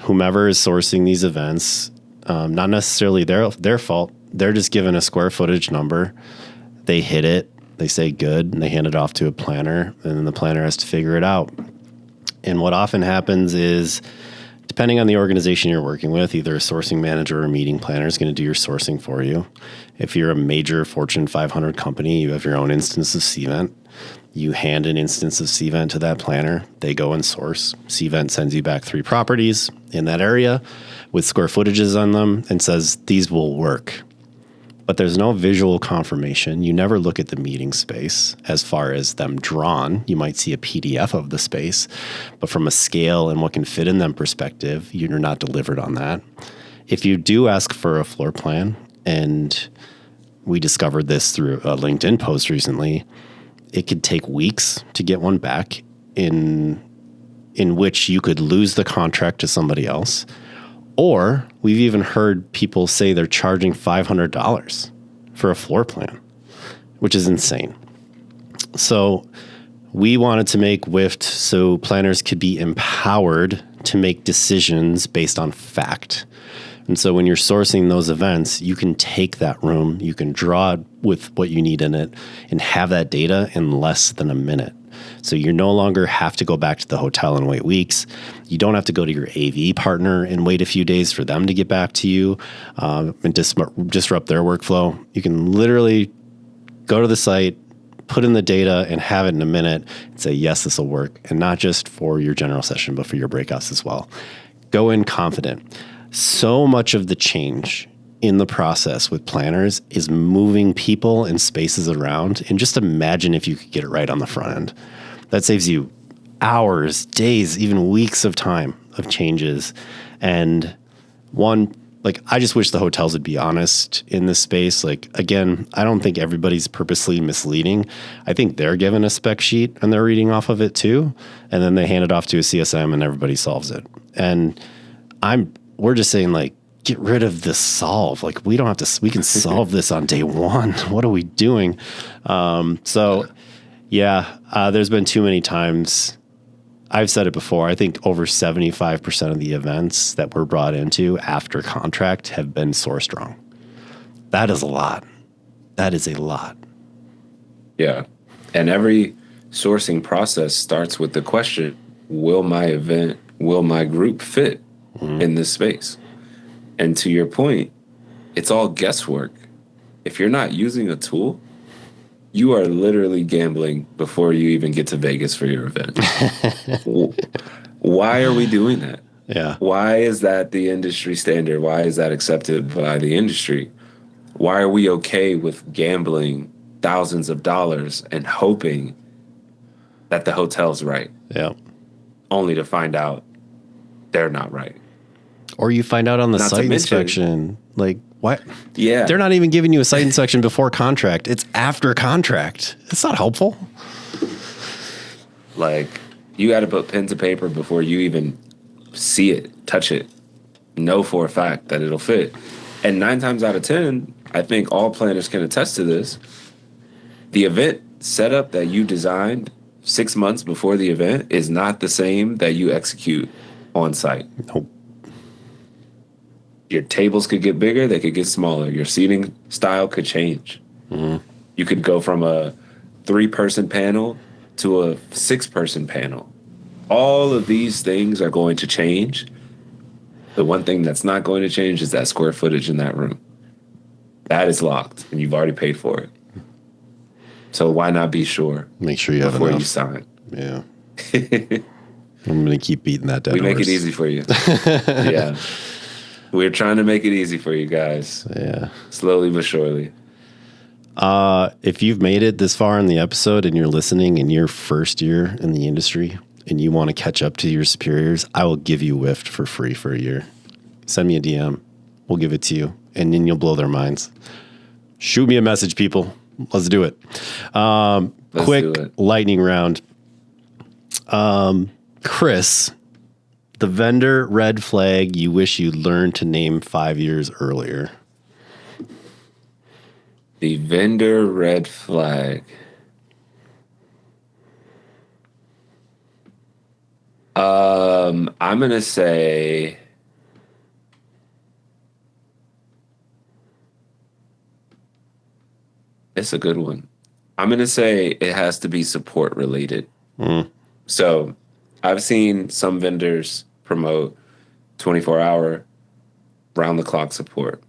A: whomever is sourcing these events, not necessarily their fault. They're just given a square footage number. They hit it. They say good, and they hand it off to a planner, and then the planner has to figure it out. And what often happens is, depending on the organization you're working with, either a sourcing manager or a meeting planner is going to do your sourcing for you. If you're a major Fortune 500 company, you have your own instance of Cvent. You hand an instance of Cvent to that planner. They go and source. Cvent sends you back 3 properties in that area with square footages on them and says, these will work. But there's no visual confirmation. You never look at the meeting space as far as them drawn. You might see a PDF of the space, but from a scale and what can fit in them perspective, you're not delivered on that. If you do ask for a floor plan, and we discovered this through a LinkedIn post recently, it could take weeks to get one back, in which you could lose the contract to somebody else. Or we've even heard people say they're charging $500 for a floor plan, which is insane. So we wanted to make WIFT so planners could be empowered to make decisions based on fact. And so when you're sourcing those events, you can take that room, you can draw it with what you need in it, and have that data in less than a minute. So you no longer have to go back to the hotel and wait weeks. You don't have to go to your AV partner and wait a few days for them to get back to you and disrupt their workflow. You can literally go to the site, put in the data, and have it in a minute and say, yes, this will work. And not just for your general session, but for your breakouts as well. Go in confident. So much of the change in the process with planners is moving people and spaces around. And just imagine if you could get it right on the front end. That saves you hours, days, even weeks of time of changes. And I just wish the hotels would be honest in this space. Like, again, I don't think everybody's purposely misleading. I think they're given a spec sheet and they're reading off of it too. And then they hand it off to a CSM and everybody solves it. And we're just saying, like, get rid of the solve. Like, we don't have to, we can solve this on day one. What are we doing? There's been too many times. I've said it before. I think over 75% of the events that we're brought into after contract have been sourced wrong. That is a lot. That is a lot.
B: Yeah. And every sourcing process starts with the question, will my group fit in this space? And to your point, it's all guesswork. If you're not using a tool, you are literally gambling before you even get to Vegas for your event. Why are we doing that?
A: Yeah.
B: Why is that the industry standard? Why is that accepted by the industry? Why are we okay with gambling thousands of dollars and hoping that the hotel's right?
A: Yeah.
B: Only to find out they're not right.
A: Or you find out on the
B: Not to
A: site
B: mention-
A: inspection, like, what?
B: Yeah.
A: They're not even giving you a site inspection before contract. It's after contract. It's not helpful.
B: Like, you got to put pen to paper before you even see it, touch it, know for a fact that it'll fit. And 9 times out of 10, I think all planners can attest to this. The event setup that you designed 6 months before the event is not the same that you execute on site.
A: Nope.
B: Your tables could get bigger, they could get smaller. Your seating style could change.
A: Mm-hmm.
B: You could go from a 3-person panel to a 6-person panel. All of these things are going to change. The one thing that's not going to change is that square footage in that room. That is locked, and you've already paid for it. So why not be sure?
A: Make sure you have
B: before
A: enough.
B: You sign.
A: Yeah. I'm going to keep beating that dead
B: We make
A: horse.
B: it easy for you. Yeah. We're trying to make it easy for you guys.
A: Yeah.
B: Slowly but surely.
A: If you've made it this far in the episode and you're listening in your first year in the industry and you want to catch up to your superiors, I will give you WIFT for free for a year. Send me a DM. We'll give it to you, and then you'll blow their minds. Shoot me a message, people. Let's do it. Quick lightning round. Kris, the vendor red flag you wish you learned to name 5 years earlier.
B: The vendor red flag. I'm going to say it's a good one. I'm going to say it has to be support related. So I've seen some vendors promote 24-hour round the clock support.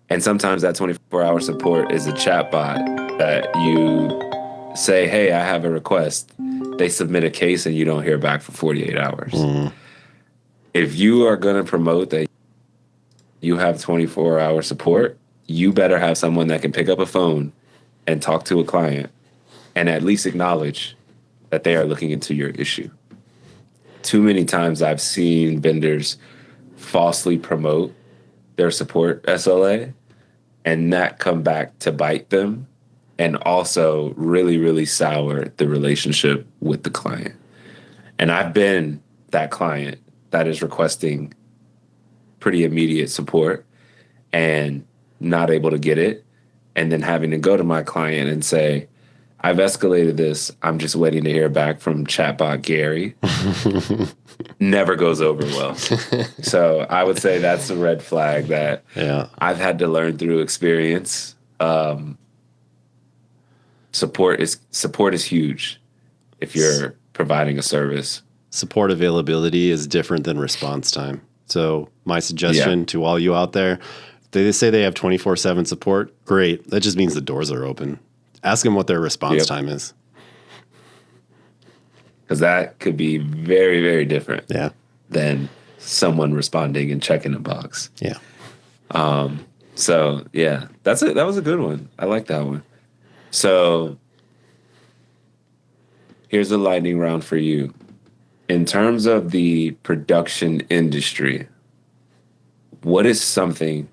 B: And sometimes that 24-hour support is a chat bot that you say, hey, I have a request. They submit a case and you don't hear back for 48 hours. If you are going to promote that you have 24-hour support, you better have someone that can pick up a phone and talk to a client and at least acknowledge that they are looking into your issue. Too many times I've seen vendors falsely promote their support SLA and that come back to bite them and also really, really sour the relationship with the client. And I've been that client that is requesting pretty immediate support and not able to get it, and then having to go to my client and say, I've escalated this. I'm just waiting to hear back from chatbot Gary. Never goes over well. So I would say that's a red flag that I've had to learn through experience. Support is huge if you're providing a service.
A: Support availability is different than response time. So my suggestion to all you out there, they say they have 24/7 support. Great. That just means the doors are open. Ask them what their response time is.
B: Because that could be very, very different than someone responding and checking a box.
A: Yeah.
B: So, yeah, that's it. That was a good one. I like that one. So here's a lightning round for you. In terms of the production industry, what is something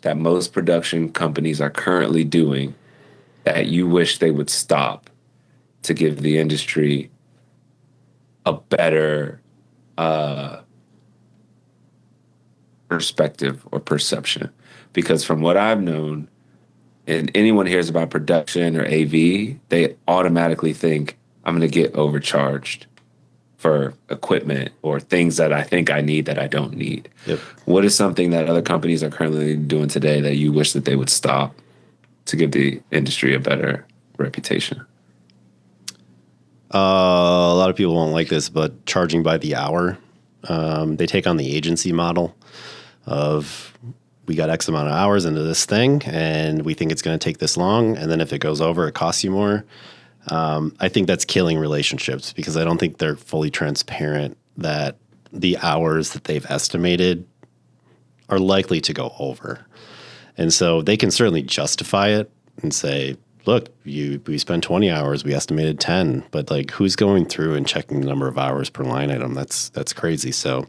B: that most production companies are currently doing that you wish they would stop to give the industry a better perspective or perception? Because from what I've known, and anyone hears about production or AV, they automatically think I'm going to get overcharged for equipment or things that I think I need that I don't need. What is something that other companies are currently doing today that you wish that they would stop to give the industry a better reputation?
A: A lot of people won't like this, but charging by the hour. They take on the agency model of we got X amount of hours into this thing and we think it's going to take this long. And then if it goes over, it costs you more. I think that's killing relationships because I don't think they're fully transparent that the hours that they've estimated are likely to go over. And so they can certainly justify it and say, look, we spent 20 hours, we estimated 10, but like who's going through and checking the number of hours per line item? That's crazy. So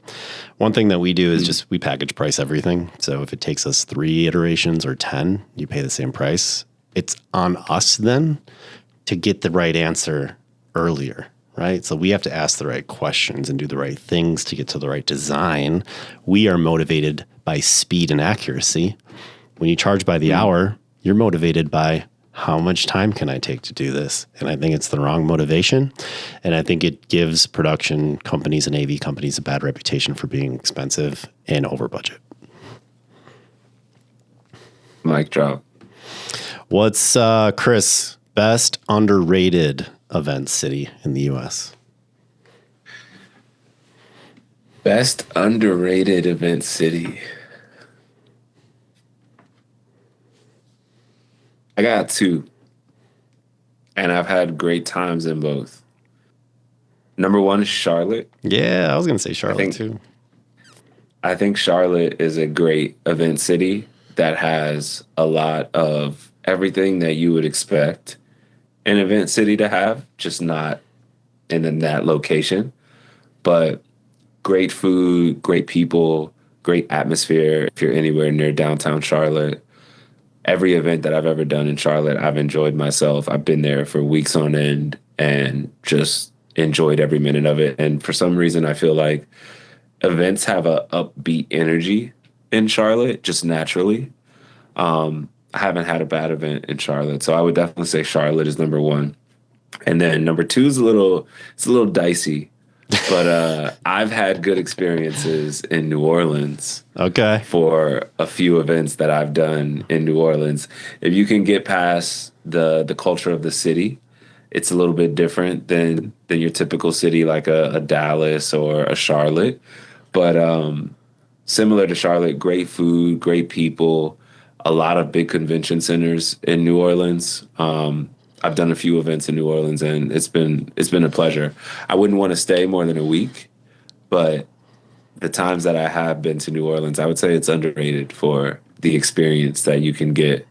A: one thing that we do is just we package price everything. So if it takes us 3 iterations or 10, you pay the same price. It's on us then to get the right answer earlier, right? So we have to ask the right questions and do the right things to get to the right design. We are motivated by speed and accuracy. When you charge by the hour, you're motivated by how much time can I take to do this? And I think it's the wrong motivation. And I think it gives production companies and AV companies a bad reputation for being expensive and over budget.
B: Mic drop.
A: What's, Kris, best underrated event city in the U.S.?
B: Best underrated event city. I got 2, and I've had great times in both. Number 1 is Charlotte.
A: Yeah, I was going to say Charlotte too.
B: I think Charlotte is a great event city that has a lot of everything that you would expect an event city to have, just not in that location. But great food, great people, great atmosphere if you're anywhere near downtown Charlotte. Every event that I've ever done in Charlotte, I've enjoyed myself. I've been there for weeks on end and just enjoyed every minute of it. And for some reason, I feel like events have a upbeat energy in Charlotte, just naturally. I haven't had a bad event in Charlotte, so I would definitely say Charlotte is number 1. And then number 2 is a little dicey. But I've had good experiences in New Orleans.
A: Okay.
B: For a few events that I've done in New Orleans. If you can get past the culture of the city, it's a little bit different than your typical city like a Dallas or a Charlotte. But similar to Charlotte, great food, great people, a lot of big convention centers in New Orleans. I've done a few events in New Orleans, and it's been a pleasure. I wouldn't want to stay more than a week, but the times that I have been to New Orleans, I would say it's underrated for the experience that you can get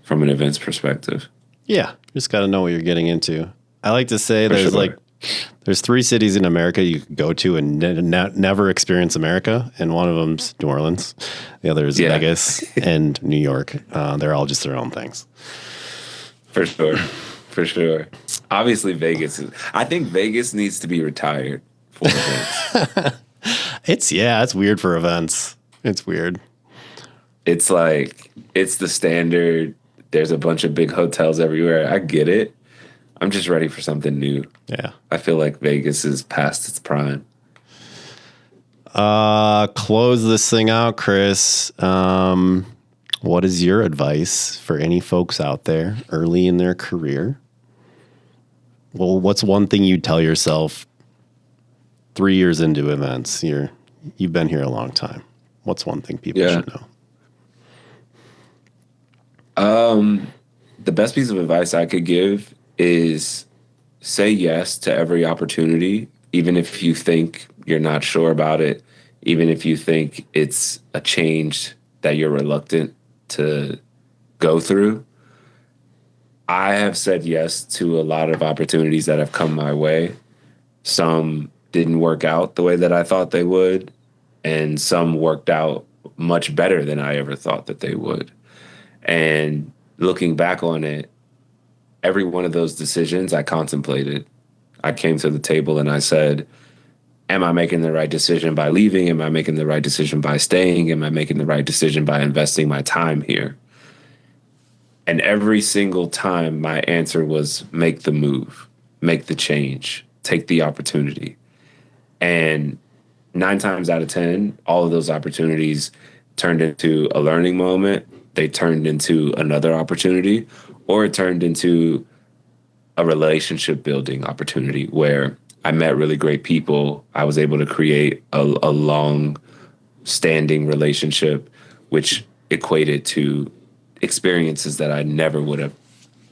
B: from an events perspective.
A: Yeah, just got to know what you're getting into. I like to say there's 3 cities in America you could go to and never experience America, and one of them's New Orleans. The other is Vegas and New York. They're all just their own things.
B: For sure. For sure. Obviously, I think Vegas needs to be retired for events.
A: It's weird for events. It's weird.
B: It's like, it's the standard. There's a bunch of big hotels everywhere. I get it. I'm just ready for something new.
A: Yeah.
B: I feel like Vegas is past its prime.
A: Close this thing out, Kris. What is your advice for any folks out there early in their career? Well, what's one thing you'd tell yourself 3 years into events? You've been here a long time. What's one thing people should know?
B: The best piece of advice I could give is say yes to every opportunity, even if you think you're not sure about it, even if you think it's a change that you're reluctant to go through. I have said yes to a lot of opportunities that have come my way. Some didn't work out the way that I thought they would, and some worked out much better than I ever thought that they would. And looking back on it, every one of those decisions I contemplated. I came to the table and I said, am I making the right decision by leaving? Am I making the right decision by staying? Am I making the right decision by investing my time here? And every single time my answer was make the move, make the change, take the opportunity. And 9 times out of 10, all of those opportunities turned into a learning moment. They turned into another opportunity, or it turned into a relationship building opportunity where I met really great people. I was able to create a long standing relationship, which equated to experiences that I never would have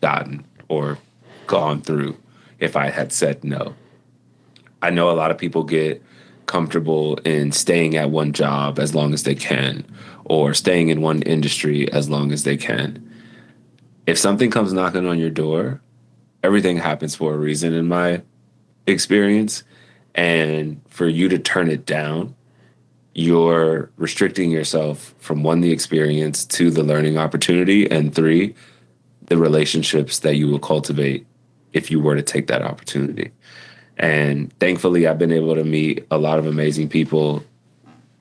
B: gotten or gone through if I had said no. I know a lot of people get comfortable in staying at one job as long as they can, or staying in one industry as long as they can. If something comes knocking on your door, everything happens for a reason in my experience. And for you to turn it down, you're restricting yourself from one, the experience, two, the learning opportunity, and three, the relationships that you will cultivate if you were to take that opportunity. And thankfully, I've been able to meet a lot of amazing people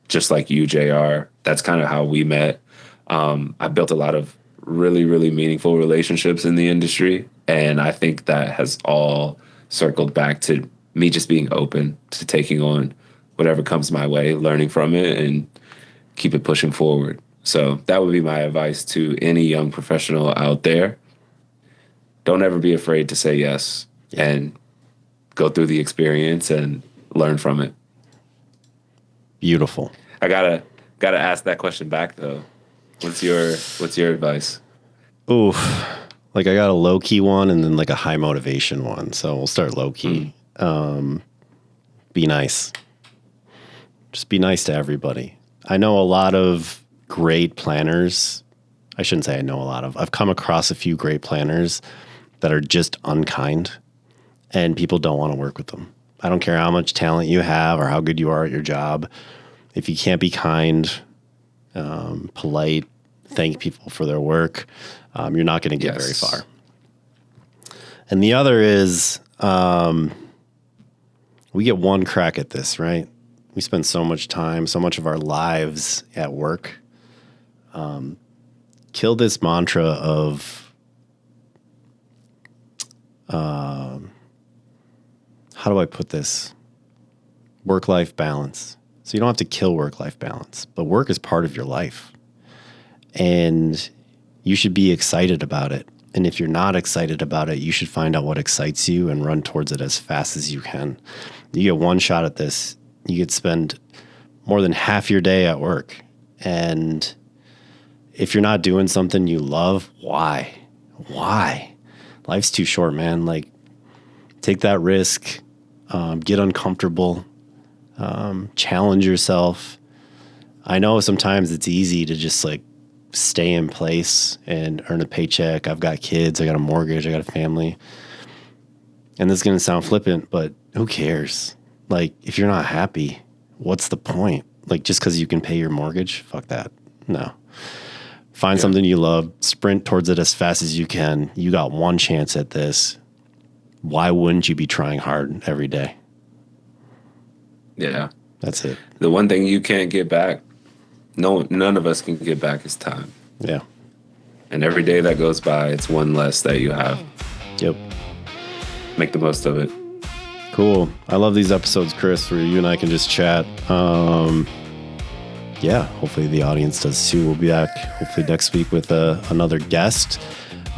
B: just like you, JR. That's kind of how we met. I built a lot of really, really meaningful relationships in the industry. And I think that has all circled back to me just being open to taking on whatever comes my way, learning from it, and keep it pushing forward. So that would be my advice to any young professional out there. Don't ever be afraid to say yes and go through the experience and learn from it.
A: Beautiful.
B: I gotta ask that question back though. What's your advice?
A: Ooh, like I got a low key one and then like a high motivation one. So we'll start low key. Be nice. Just be nice to everybody. I know a lot of great planners. I shouldn't say I know a lot of. I've come across a few great planners that are just unkind, and people don't want to work with them. I don't care how much talent you have or how good you are at your job. If you can't be kind, polite, thank people for their work, you're not going to get very far. And the other is, we get one crack at this, right? We spend so much time, so much of our lives at work. Kill this mantra of, how do I put this? Work-life balance. So you don't have to kill work-life balance, but work is part of your life. And you should be excited about it. And if you're not excited about it, you should find out what excites you and run towards it as fast as you can. You get one shot at this. You could spend more than half your day at work. And if you're not doing something you love, why? Why? Life's too short, man. Like, take that risk, get uncomfortable, challenge yourself. I know sometimes it's easy to just like stay in place and earn a paycheck. I've got kids, I got a mortgage, I got a family. And this is going to sound flippant, but who cares? Like, if you're not happy, what's the point? Like, just because you can pay your mortgage? Fuck that. No. Find something you love, sprint towards it as fast as you can. You got one chance at this. Why wouldn't you be trying hard every day?
B: Yeah.
A: That's it.
B: The one thing you can't get back, none of us can get back, is time.
A: Yeah.
B: And every day that goes by, it's one less that you have.
A: Yep.
B: Make the most of it.
A: Cool. I love these episodes, Kris, where you and I can just chat. Yeah, hopefully the audience does too. We'll be back hopefully next week with another guest.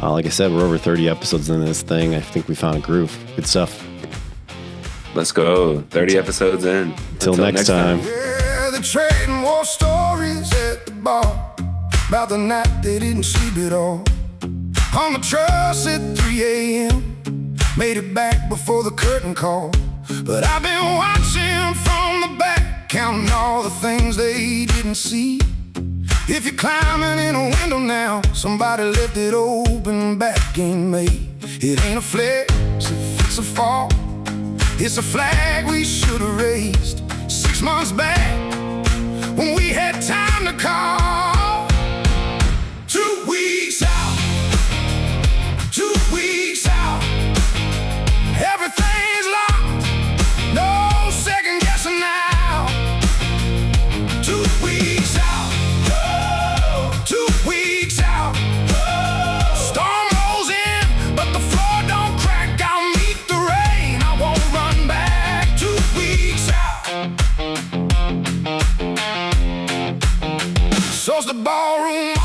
A: Like I said, we're over 30 episodes in this thing. I think we found a groove. Good stuff.
B: Let's go. 30 episodes in.
A: Until next time.
C: Yeah, the trading war stories at the bar about the night they didn't sleep at all. On the truss at 3 a.m. Made it back before the curtain call. But I've been watching from the back, counting all the things they didn't see. If you're climbing in a window now, somebody left it open, back ain't made. It ain't a flex if it's a fall. It's a flag we should have raised 6 months back when we had time to call. 2 weeks out, 2 weeks out. Everything's locked, no second guessing now. 2 weeks out, oh, 2 weeks out. Oh. Storm rolls in, but the floor don't crack. I'll meet the rain, I won't run back. 2 weeks out. So's the ballroom.